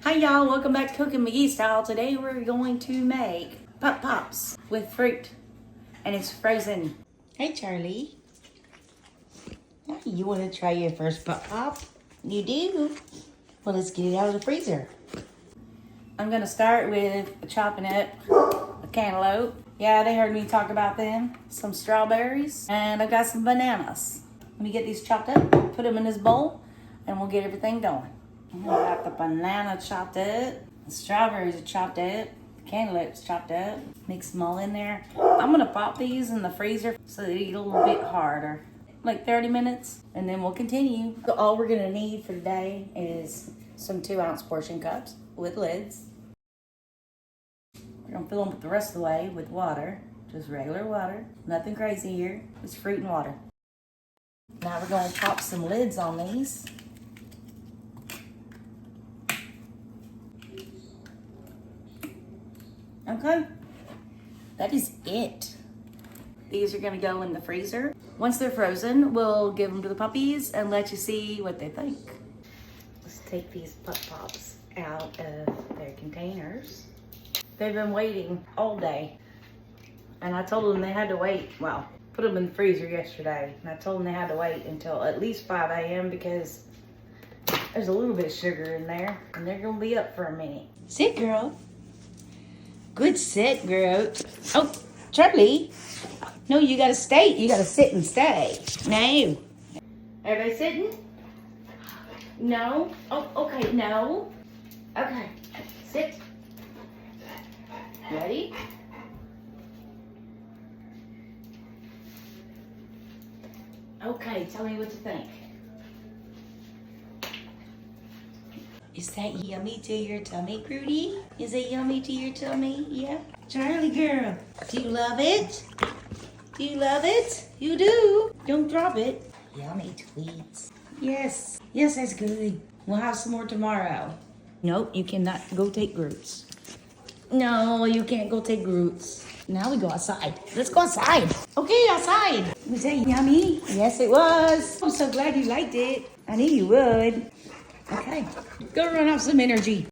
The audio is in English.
Hi y'all, welcome back to Cooking McGee Style. Today we're going to make Pop Pops with fruit and it's frozen. Hey Charlie. You want to try your first Pop Pop? You do? Well, let's get it out of the freezer. I'm going to start with chopping up a cantaloupe. Yeah, they heard me talk about them. Some strawberries and I've got some bananas. Let me get these chopped up, put them in this bowl, and we'll get everything going. I got the banana chopped up, the strawberries are chopped up, the cantaloupe's chopped up. Mix them all in there. I'm gonna pop these in the freezer so they get a little bit harder. Like 30 minutes, and then we'll continue. So all we're gonna need for today is some 2-ounce portion cups with lids. We're gonna fill them the rest of the way with water, just regular water. Nothing crazy here, it's fruit and water. Now we're gonna pop some lids on these. Okay, that is it. These are gonna go in the freezer. Once they're frozen, we'll give them to the puppies and let you see what they think. Let's take these Pop Pops out of their containers. They've been waiting all day. And I told them they had to wait, well, put them in the freezer yesterday. And I told them they had to wait until at least 5 a.m. because there's a little bit of sugar in there and they're gonna be up for a minute. Sit, girl. Good sit, girl. Oh, Charlie. No, you gotta stay. You gotta sit and stay. No. Everybody sitting? No? Oh, okay, no. Okay, sit. Ready? Okay, tell me what you think. Is that yummy to your tummy, Prudy? Is it yummy to your tummy? Yeah? Charlie girl, do you love it? Do you love it? You do. Don't drop it. Yummy tweets. Yes. Yes, that's good. We'll have some more tomorrow. Nope, you cannot go take roots. No, you can't go take roots. Now we go outside. Let's go outside. Okay, outside. Was that yummy? Yes, it was. I'm so glad you liked it. I knew you would. Okay, go run off some energy.